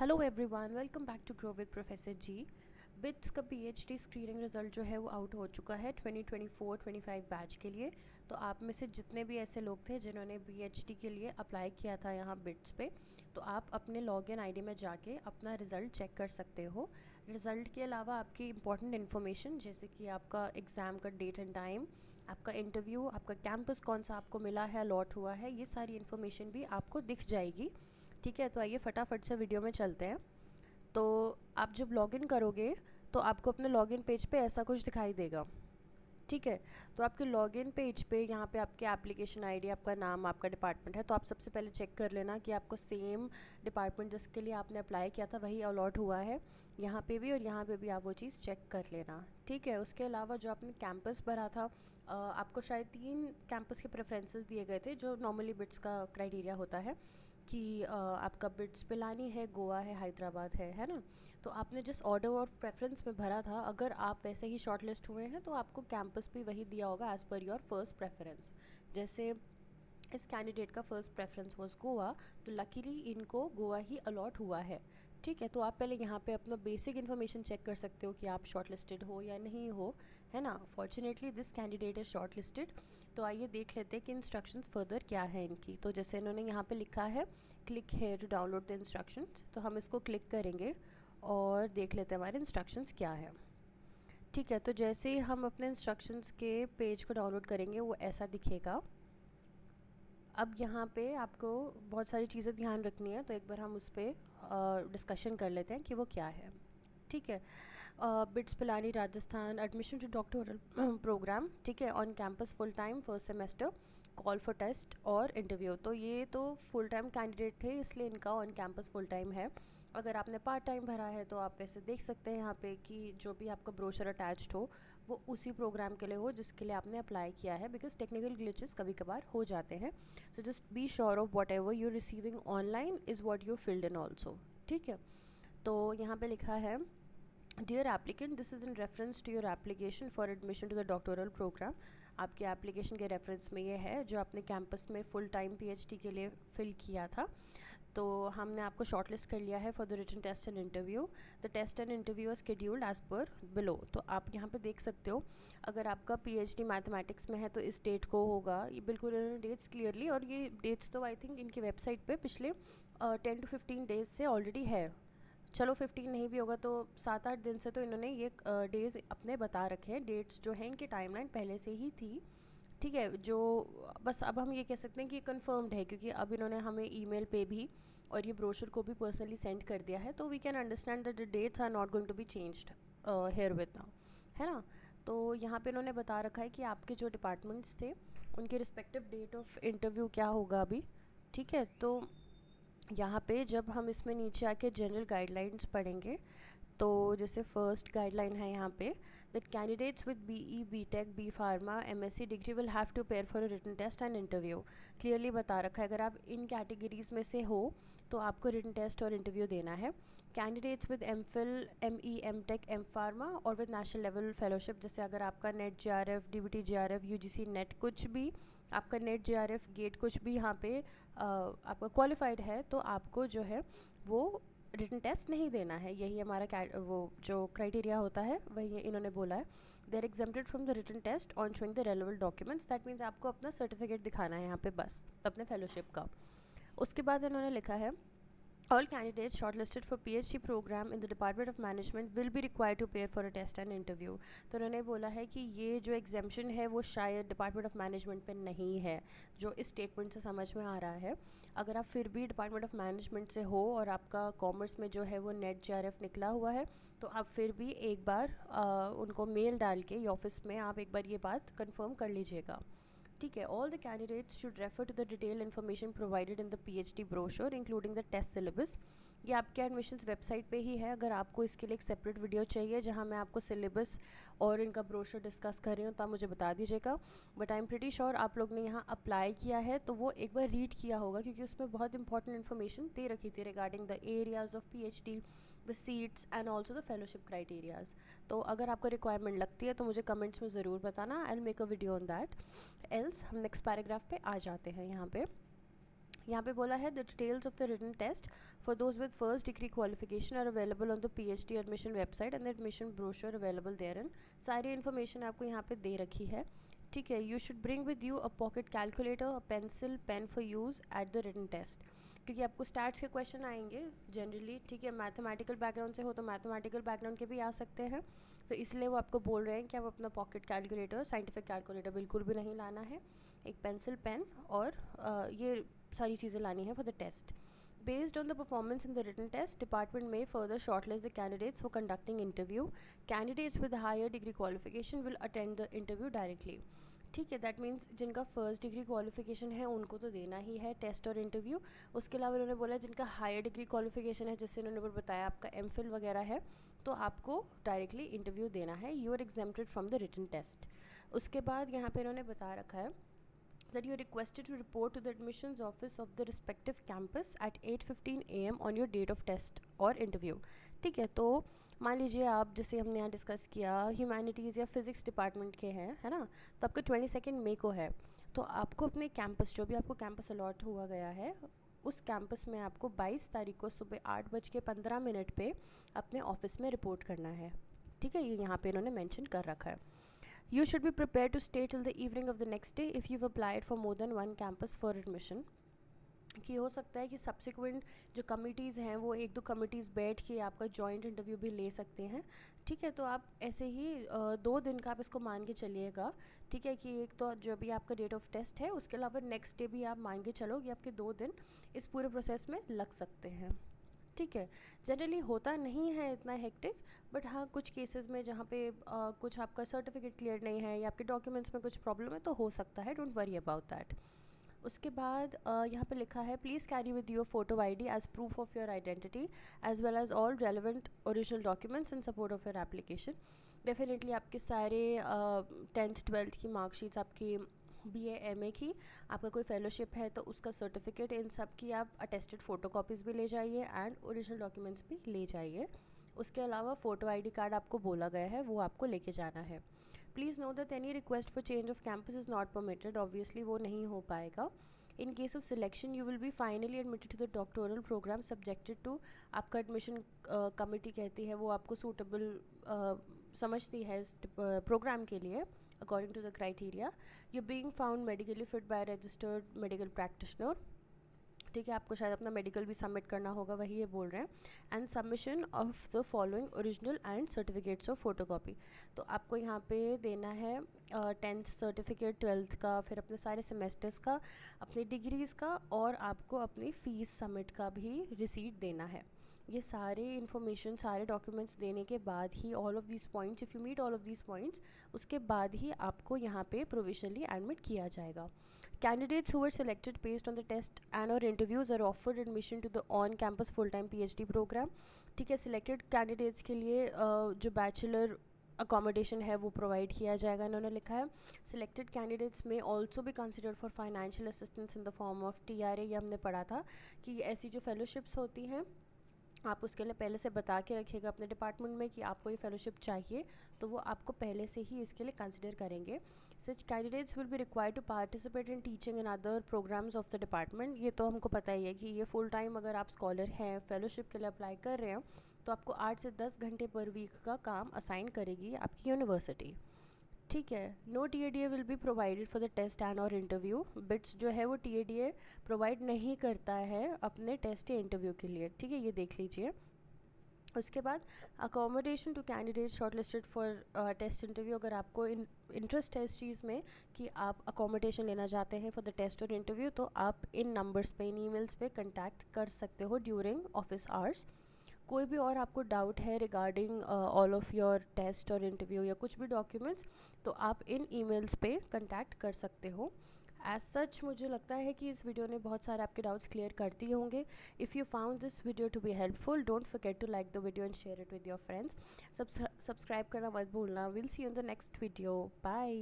Hello everyone, welcome back to grow with professor ji. BITS का PhD screening result जो है वो आउट हो चुका है 2024-25 बैच के लिए। तो आप में से जितने भी ऐसे लोग थे जिन्होंने पीएचडी के लिए अप्लाई किया था यहाँ बिट्स पे, तो आप अपने लॉगिन आईडी में जाके अपना रिज़ल्ट चेक कर सकते हो। रिज़ल्ट के अलावा आपकी इंपॉर्टेंट इन्फॉर्मेशन जैसे कि आपका एग्ज़ाम का डेट एंड टाइम, आपका इंटरव्यू, आपका कैंपस कौन सा आपको मिला है, अलॉट हुआ है, ये सारी इन्फॉर्मेशन भी आपको दिख जाएगी। ठीक है, तो आइए फटाफट से वीडियो में चलते हैं। तो आप जब लॉगिन करोगे तो आपको अपने लॉगिन पेज पे ऐसा कुछ दिखाई देगा। ठीक है, तो आपके लॉगिन पेज पे यहाँ पे आपके एप्लीकेशन आईडी, आपका नाम, आपका डिपार्टमेंट है। तो आप सबसे पहले चेक कर लेना कि आपको सेम डिपार्टमेंट जिसके लिए आपने अप्लाई किया था वही अलॉट हुआ है यहाँ पे भी, और यहाँ पे भी आप वो चीज़ चेक कर लेना। ठीक है, उसके अलावा जो आपने कैंपस भरा था, आपको शायद 3 कैंपस के प्रेफरेंसेस दिए गए थे जो नॉर्मली बिट्स का क्राइटेरिया होता है कि आपका बिट्स पिलानी है, गोवा है, हैदराबाद है ना। तो आपने जिस ऑर्डर और प्रेफरेंस में भरा था, अगर आप वैसे ही शॉर्ट लिस्ट हुए हैं तो आपको कैंपस भी वही दिया होगा as per your first preference. जैसे इस कैंडिडेट का फर्स्ट प्रेफरेंस वाज गोवा, तो लकीली इनको गोवा ही अलॉट हुआ है। ठीक है, तो आप पहले यहाँ पे अपना बेसिक इन्फॉर्मेशन चेक कर सकते हो कि आप शॉर्ट लिस्टेड हो या नहीं हो, है ना। Fortunately this candidate is short listed. तो आइए देख लेते हैं कि इंस्ट्रक्शंस फर्दर क्या है इनकी। तो जैसे इन्होंने यहाँ पे लिखा है click here to download the instructions, तो हम इसको क्लिक करेंगे और देख लेते हैं हमारे इंस्ट्रक्शंस क्या है। ठीक है, तो जैसे ही हम अपने इंस्ट्रक्शंस के पेज को डाउनलोड करेंगे वो ऐसा दिखेगा। अब यहाँ पे आपको बहुत सारी चीज़ें ध्यान रखनी है, तो एक बार हम उस पर डिस्कशन कर लेते हैं कि वो क्या है। ठीक है, BITS Pilani Rajasthan admission to doctoral programme, ठीक है, on campus full time first semester, call for test और इंटरव्यू। तो ये तो फुल टाइम कैंडिडेट थे इसलिए इनका ऑन कैंपस फुल टाइम है। अगर आपने पार्ट टाइम भरा है तो आप वैसे देख सकते हैं यहाँ पे कि जो भी आपका ब्रोशर अटैच्ड हो वो उसी प्रोग्राम के लिए हो जिसके लिए आपने अप्लाई किया है, बिकॉज टेक्निकल ग्लिचेस कभी कभार हो जाते हैं। So just be sure of whatever you receiving online is what you filled in also. ठीक है, तो यहाँ पे लिखा है dear applicant, this is in reference to your application for admission to the doctoral programme. आपके application के reference में ये है जो आपने कैंपस में फुल टाइम पीएचडी के लिए फिल किया था। तो हमने आपको शॉर्टलिस्ट कर लिया है for the written test and interview. The test and interview are scheduled as per below. तो आप यहाँ पे देख सकते हो, अगर आपका पीएचडी मैथमेटिक्स में है तो इस डेट को होगा। ये बिल्कुल इन्होंने डेट्स क्लियरली, और ये डेट्स तो आई थिंक इनकी वेबसाइट पे पिछले 10 to 15 डेज से ऑलरेडी है। चलो 15 नहीं भी होगा तो 7-8 दिन से तो इन्होंने ये डेज़ अपने बता रखे हैं। डेट्स जो हैं इनकी टाइमलाइन पहले से ही थी। ठीक है, जो बस अब हम ये कह सकते हैं कि ये कन्फर्म्ड है क्योंकि अब इन्होंने हमें ईमेल पे भी और ये ब्रोशर को भी पर्सनली सेंड कर दिया है। तो we can understand that the dates are not going to be changed here with now, है ना। तो यहाँ पे इन्होंने बता रखा है कि आपके जो डिपार्टमेंट्स थे उनके रिस्पेक्टिव डेट ऑफ इंटरव्यू क्या होगा अभी। ठीक है, तो यहाँ पे जब हम इसमें नीचे आके जनरल गाइडलाइंस पढ़ेंगे तो जैसे फर्स्ट गाइडलाइन है यहाँ पे that candidates with BE, BTech, B pharma, MSc degree will have to pair for a written test and interview. Clearly बता रखा है अगर आप इन कैटेगरीज में से हो तो आपको रिटन टेस्ट और इंटरव्यू देना है। Candidates with MPhil, ME, MTech, M pharma और विद नेशनल लेवल फेलोशिप, जैसे अगर आपका NET JRF, DBT JRF, UGC NET कुछ भी, आपका नेट जेआरएफ गेट कुछ भी यहाँ पे आपका क्वालिफाइड है तो आपको जो है वो रिटन टेस्ट नहीं देना है। यही हमारा वो जो क्राइटेरिया होता है वही इन्होंने बोला है। They are exempted from the written test on showing the relevant documents. That means आपको अपना सर्टिफिकेट दिखाना है यहाँ पे बस अपने फेलोशिप का। उसके बाद इन्होंने लिखा है all candidates shortlisted for PhD program in the Department of Management will be required to appear for a test and interview। तो उन्होंने बोला है कि ये जो एग्जामेशन है वो शायद डिपार्टमेंट ऑफ मैनेजमेंट पे नहीं है, जो इस स्टेटमेंट से समझ में आ रहा है। अगर आप फिर भी डिपार्टमेंट ऑफ मैनेजमेंट से हो और आपका कॉमर्स में जो है वो नेट जेआरएफ निकला हुआ है तो आप फिर भी एक बार उनको मेल डाल के ऑफिस में आप एक बार ये बात कंफर्म कर लीजिएगा। ठीक है, all the candidates should refer to the detail information provided in the PhD brochure including the test syllabus. ये आपके एडमिशन्स वेबसाइट पे ही है। अगर आपको इसके लिए एक सेपरेट वीडियो चाहिए जहाँ मैं आपको सिलेबस और इनका ब्रोशर डिस्कस कर रही हूँ तो आप मुझे बता दीजिएगा। But I am pretty sure आप लोग ने यहाँ अप्लाई किया है तो वो एक बार रीड किया होगा क्योंकि उसमें बहुत इंपॉर्टेंट इन्फॉर्मेशन दे रखी थी regarding the areas of PhD, the seats and also the fellowship criterias. तो अगर आपको रिक्वायरमेंट लगती है तो मुझे कमेंट्स में ज़रूर बताना, I will make a video on that. Else हम नेक्स्ट पैराग्राफ पे आ जाते हैं यहाँ पे। यहाँ पे बोला है the details of the written test for those with first degree qualification are available on the PhD admission website and the admission brochure available there in. सारी इन्फॉर्मेशन आपको यहाँ पे दे रखी है, ठीक है। You should bring with you a pocket calculator, a pencil, pen for use at the written test, क्योंकि आपको स्टैट्स के क्वेश्चन आएंगे जनरली, ठीक है। मैथमेटिकल बैकग्राउंड से हो तो मैथमेटिकल बैकग्राउंड के भी आ सकते हैं, तो इसलिए वो आपको बोल रहे हैं कि आप अपना पॉकेट कैलकुलेटर, साइंटिफिक कैलकुलेटर बिल्कुल भी नहीं लाना है, एक पेंसिल, पेन और ये सारी चीज़ें लानी है for the test. Based on the performance in the written test, department may further shortlist the candidates for conducting interview. Candidates with higher degree qualification will attend the interview directly. ठीक है, that means जिनका first degree qualification है उनको तो देना ही है test और interview. उसके अलावा उन्होंने बोला जिनका हायर डिग्री क्वालिफिकेशन है, जैसे उन्होंने बताया आपका MPhil वगैरह है, तो आपको डायरेक्टली इंटरव्यू देना है। You are exempted from the written test. उसके बाद यहाँ पे इन्होंने बता रखा है that you are requested to report to the admissions office of the respective campus at 8:15 AM on your date of test और interview। ठीक है, तो मान लीजिए आप, जैसे हमने यहाँ डिस्कस किया, ह्यूमैनिटीज़ या फिज़िक्स डिपार्टमेंट के हैं, है ना, तो आपका 22 मई को है, तो आपको अपने कैंपस, जो भी आपको कैंपस अलॉट हुआ गया है, उस कैंपस में आपको 22 तारीख को सुबह 8:15 पे अपने ऑफिस में रिपोर्ट करना है, ठीक है। ये यहाँ पे इन्होंने मेंशन कर रखा है। You should be prepared to stay till the evening of the next day if you've applied for more than one campus for admission। कि हो सकता है कि सब्सिक्वेंट जो कमिटीज़ हैं वो 1-2 कमिटीज़ बैठ के आपका जॉइंट इंटरव्यू भी ले सकते हैं, ठीक है। तो आप ऐसे ही 2 दिन का आप इसको मान के चलिएगा, ठीक है, कि एक तो जो भी आपका डेट ऑफ टेस्ट है, उसके अलावा नेक्स्ट डे भी आप मान के चलो कि आपके 2 दिन इस पूरे प्रोसेस में लग सकते हैं, ठीक है। जनरली होता नहीं है इतना हेक्टिक, बट हाँ कुछ केसेस में जहाँ पे कुछ आपका सर्टिफिकेट क्लियर नहीं है या आपके डॉक्यूमेंट्स में कुछ प्रॉब्लम है तो हो सकता है, डोंट वरी अबाउट दैट। उसके बाद यहाँ पे लिखा है please carry with your photo ID as proof of your identity as well as all relevant original documents in support of your application. Definitely आपके सारे 10th 12th की मार्कशीट्स, आपकी BA MA की, आपका कोई फेलोशिप है तो उसका सर्टिफिकेट, इन सब की आप अटेस्टेड फ़ोटो कॉपीज़ भी ले जाइए एंड ओरिजिनल डॉक्यूमेंट्स भी ले जाइए। उसके अलावा फ़ोटो ID कार्ड आपको बोला गया है वो आपको लेके जाना है। Please know that any request for change of campus is not permitted, obviously वो नहीं हो पाएगा। In case of selection you will be finally admitted to the doctoral programme subjected to, आपका एडमिशन कमेटी कहती है वो आपको सूटेबल समझती है इस प्रोग्राम के लिए according to the criteria। you're being found medically fit by a registered medical practitioner, ठीक है। आपको शायद अपना मेडिकल भी सबमिट करना होगा, वही ये बोल रहे हैं। And submission of the following original and certificates of photocopy, तो आपको यहाँ पे देना है 10th सर्टिफिकेट, 12th का, फिर अपने सारे सेमेस्टर्स का, अपनी डिग्रीज़ का, और आपको अपनी फ़ीस सबमिट का भी रिसीट देना है। ये सारे इन्फॉर्मेशन, सारे डॉक्यूमेंट्स देने के बाद ही all of these points, if you meet all of these points, उसके बाद ही आपको यहाँ पे प्रोविजनली एडमिट किया जाएगा। Candidates who were selected based on the test and or interviews are offered admission to the on-campus full-time PhD program, ठीक है। selected candidates के लिए जो bachelor accommodation है वो प्रोवाइड किया जाएगा, इन्होंने लिखा है। selected candidates may also be considered for financial assistance in the form of TRA, ये हमने पढ़ा था कि ऐसी जो फेलोशिप्स होती हैं आप उसके लिए पहले से बता के रखिएगा अपने डिपार्टमेंट में कि आपको ये फेलोशिप चाहिए, तो वो आपको पहले से ही इसके लिए कंसिडर करेंगे। Such candidates will be required to participate in teaching and other programmes of the department. ये तो हमको पता ही है कि ये फुल टाइम अगर आप स्कॉलर हैं, फेलोशिप के लिए अप्लाई कर रहे हैं, तो आपको 8 से 10 घंटे पर वीक का काम असाइन करेगी आपकी यूनिवर्सिटी, ठीक है। No TADA will be provided for the test and और इंटरव्यू, बिट्स जो है वो TADA प्रोवाइड नहीं करता है अपने टेस्ट या इंटरव्यू के लिए, ठीक है, ये देख लीजिए। उसके बाद accommodation to candidate shortlisted for test interview, अगर आपको इंटरेस्ट है इस चीज़ में कि आप अकोमोडेशन लेना चाहते हैं फॉर द टेस्ट और इंटरव्यू, तो आप इन नंबर्स पे, इन ईमेल्स पे कांटेक्ट कर सकते हो ड्यूरिंग ऑफिस आवर्स। कोई भी और आपको डाउट है regarding all of your test और इंटरव्यू या कुछ भी डॉक्यूमेंट्स, तो आप इन ईमेल्स पे कांटेक्ट कर सकते हो। एज सच मुझे लगता है कि इस वीडियो ने बहुत सारे आपके डाउट्स क्लियर कर दिए होंगे। If you found this video to be helpful, don't forget to like the video and share it with your friends. Subscribe करना मत भूलना। Will see you in the next video. Bye.